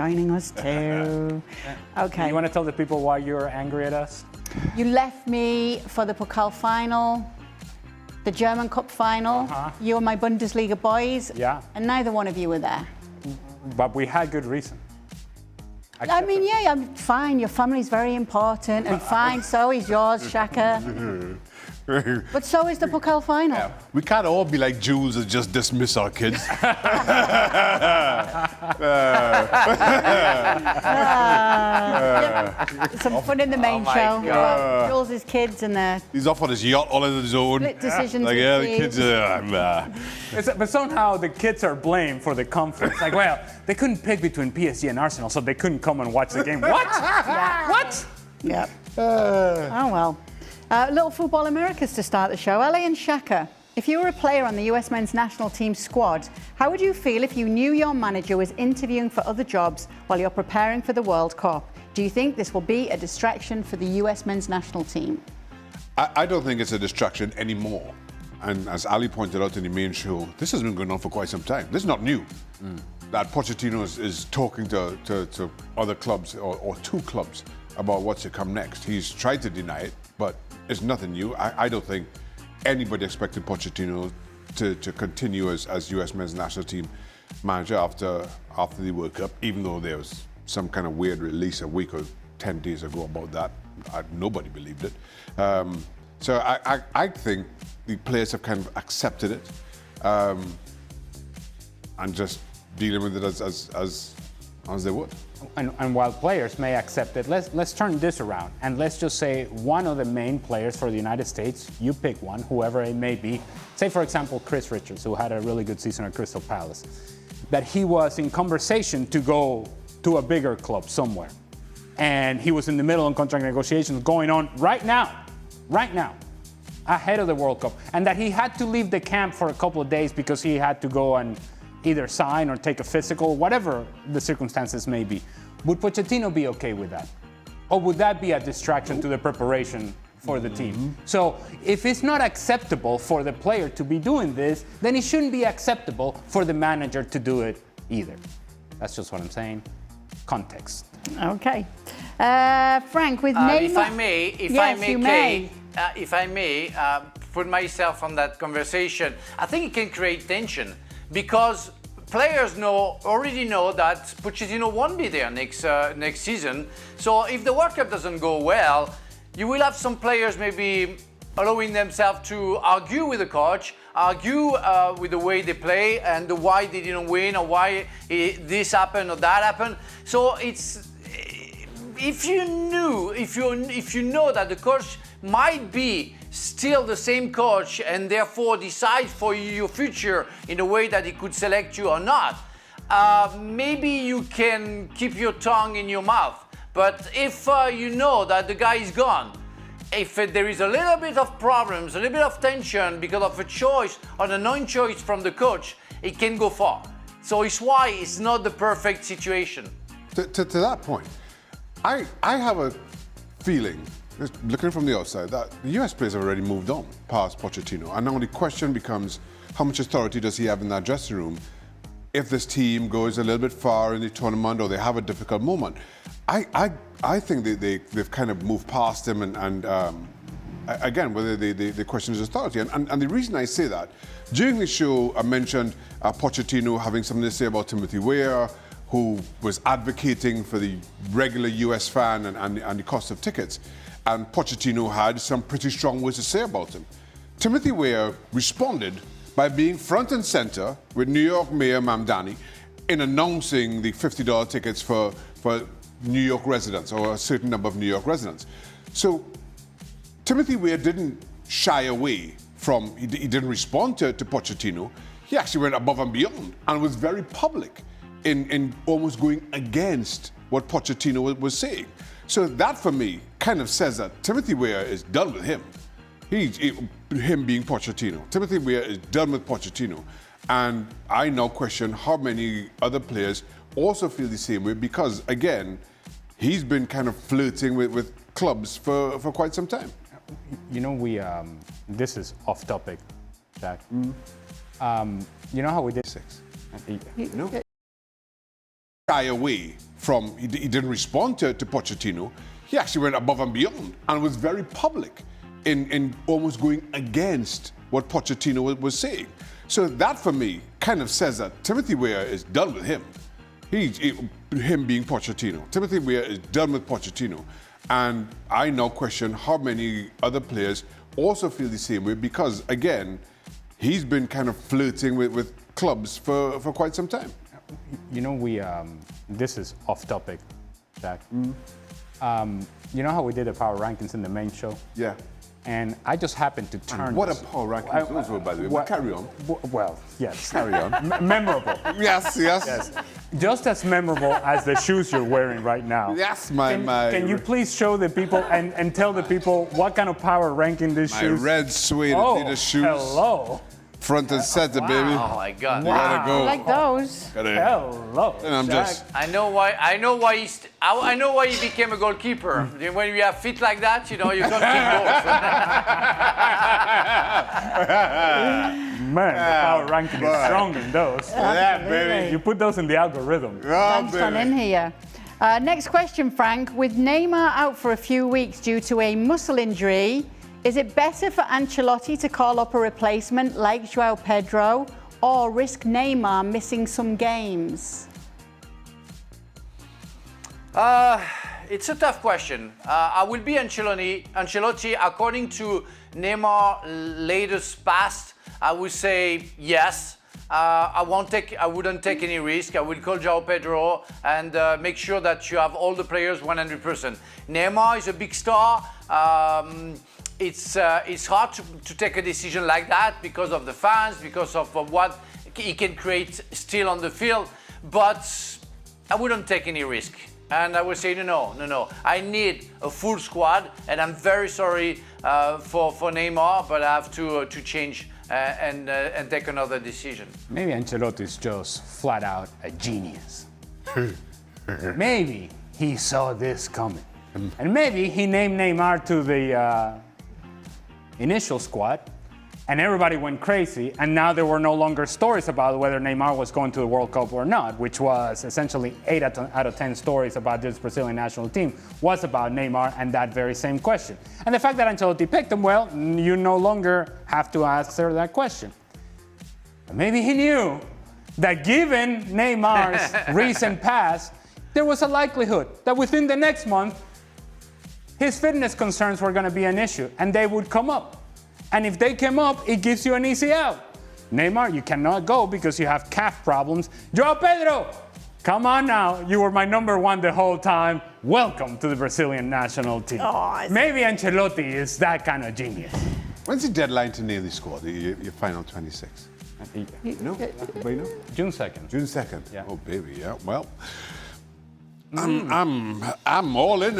joining us too. Okay. You want to tell the people why you're angry at us? You left me for the Pokal final, the German Cup final. You were my Bundesliga boys. Yeah. And neither one of you were there. But we had good reason. I mean, yeah, I'm fine. Your family's very important, and fine, so is yours, Shaka. But so is the Pokal final. Yeah. We can't all be like Jules and just dismiss our kids. Some fun in the main show about Jules' kids and their He's off on his yacht all on his own. split decisions. Like, with yeah, the teams. kids. But somehow the kids are blamed for the conflict. Like, well, they couldn't pick between PSG and Arsenal, so they couldn't come and watch the game. What? Yeah. What? Yep. Oh, well. Little Football Americas to start the show. Ellie and Shaka, if you were a player on the US men's national team squad, how would you feel if you knew your manager was interviewing for other jobs while you're preparing for the World Cup? Do you think this will be a distraction for the US men's national team? I don't think it's a distraction anymore. And as Ali pointed out in the main show, this has been going on for quite some time. This is not new. That Pochettino is talking to other clubs or two clubs about what's to come next. He's tried to deny it, but it's nothing new. I don't think anybody expected Pochettino to continue as US men's national team manager after the World Cup, even though there was some kind of weird release a week or 10 days ago about that. Nobody believed it. So I think the players have kind of accepted it and just dealing with it as they would. And while players may accept it, let's turn this around and let's just say one of the main players for the United States, you pick one, whoever it may be, say for example Chris Richards, who had a really good season at Crystal Palace, that he was in conversation to go to a bigger club somewhere. And he was in the middle of contract negotiations going on right now, ahead of the World Cup. And that he had to leave the camp for a couple of days because he had to go and either sign or take a physical, whatever the circumstances may be. Would Pochettino be okay with that? Or would that be a distraction to the preparation for the team? So if it's not acceptable for the player to be doing this, then it shouldn't be acceptable for the manager to do it either. That's just what I'm saying. Context. Okay. Frank, with Neymar... If I may put myself on that conversation, I think it can create tension because players already know that Pochettino won't be there next season. So if the World Cup doesn't go well, you will have some players maybe allowing themselves to argue with the coach, argue with the way they play and why they didn't win or why this happened or that happened. So it's if you know that the coach might be still the same coach and therefore decide for your future in a way that he could select you or not, maybe you can keep your tongue in your mouth. But if you know that the guy is gone, if there is a little bit of problems, a little bit of tension because of a choice or a non-choice from the coach, it can go far. So it's why it's not the perfect situation. To that point, I have a feeling, just looking from the outside, that the US players have already moved on past Pochettino. And now the question becomes, how much authority does he have in that dressing room if this team goes a little bit far in the tournament or they have a difficult moment? I think they've kind of moved past him and again, whether the question is authority. And the reason I say that, during the show I mentioned Pochettino having something to say about Timothy Weah, who was advocating for the regular US fan and the cost of tickets. And Pochettino had some pretty strong words to say about him. Timothy Weah responded by being front and center with New York Mayor Mamdani in announcing the $50 tickets for New York residents, or a certain number of New York residents. So Timothy Weah didn't shy away from, he didn't respond to Pochettino. He actually went above and beyond and was very public in almost going against what Pochettino was saying. So that, for me, kind of says that Timothy Weah is done with him. Him being Pochettino. Timothy Weah is done with Pochettino. And I now question how many other players also feel the same way because, again, he's been kind of flirting with clubs for quite some time. You know, this is off topic, Jack. You know how we did 6. No. Shy away he didn't respond to Pochettino. He actually went above and beyond and was very public in almost going against what Pochettino was saying. So that, for me, kind of says that Timothy Weah is done with him. Him being Pochettino. Timothy Weah is done with Pochettino. And I now question how many other players also feel the same way because, again, he's been kind of flirting with clubs for quite some time. You know, this is off topic, Jack. You know how we did the power rankings in the main show? Yeah. And I just happened to turn. What a power rankings those were, by the way. But carry on. Well, yes. Carry on. Memorable. Yes. Just as memorable as the shoes you're wearing right now. Yes, Can you please show the people and tell the people what kind of power ranking these shoes? My red suede Adidas shoes. Hello. Front and center, baby. Oh my God! You gotta go. I like those. Hello. And I'm just. I know why he became a goalkeeper. When you have feet like that, you know you can't kick goals. Man, the power ranking is strong in those. Yeah, baby. You put those in the algorithm. Thanks for in here. Next question, Frank. With Neymar out for a few weeks due to a muscle injury, is it better for Ancelotti to call up a replacement like João Pedro or risk Neymar missing some games? It's a tough question. I will be Ancelotti. According to Neymar latest past, I would say yes. I wouldn't take any risk. I will call João Pedro and make sure that you have all the players 100%. Neymar is a big star. It's hard to take a decision like that because of the fans, because of what he can create still on the field. But I wouldn't take any risk. And I would say, no. I need a full squad, and I'm very sorry for Neymar, but I have to change and take another decision. Maybe Ancelotti is just flat out a genius. Maybe he saw this coming. And maybe he named Neymar to the initial squad, and everybody went crazy, and now there were no longer stories about whether Neymar was going to the World Cup or not, which was essentially 8 out of 10 stories about this Brazilian national team was about Neymar and that very same question. And the fact that Ancelotti picked him, well, you no longer have to answer that question. But maybe he knew that given Neymar's recent past, there was a likelihood that within the next month, his fitness concerns were going to be an issue, and they would come up. And if they came up, it gives you an easy out. Neymar, you cannot go because you have calf problems. João Pedro, come on now. You were my number one the whole time. Welcome to the Brazilian national team. Maybe Ancelotti is that kind of genius. When's the deadline to nail the squad, your final 26? No? Everybody know? June 2nd. June 2nd? Yeah. Oh, baby, yeah. Well, I'm all in.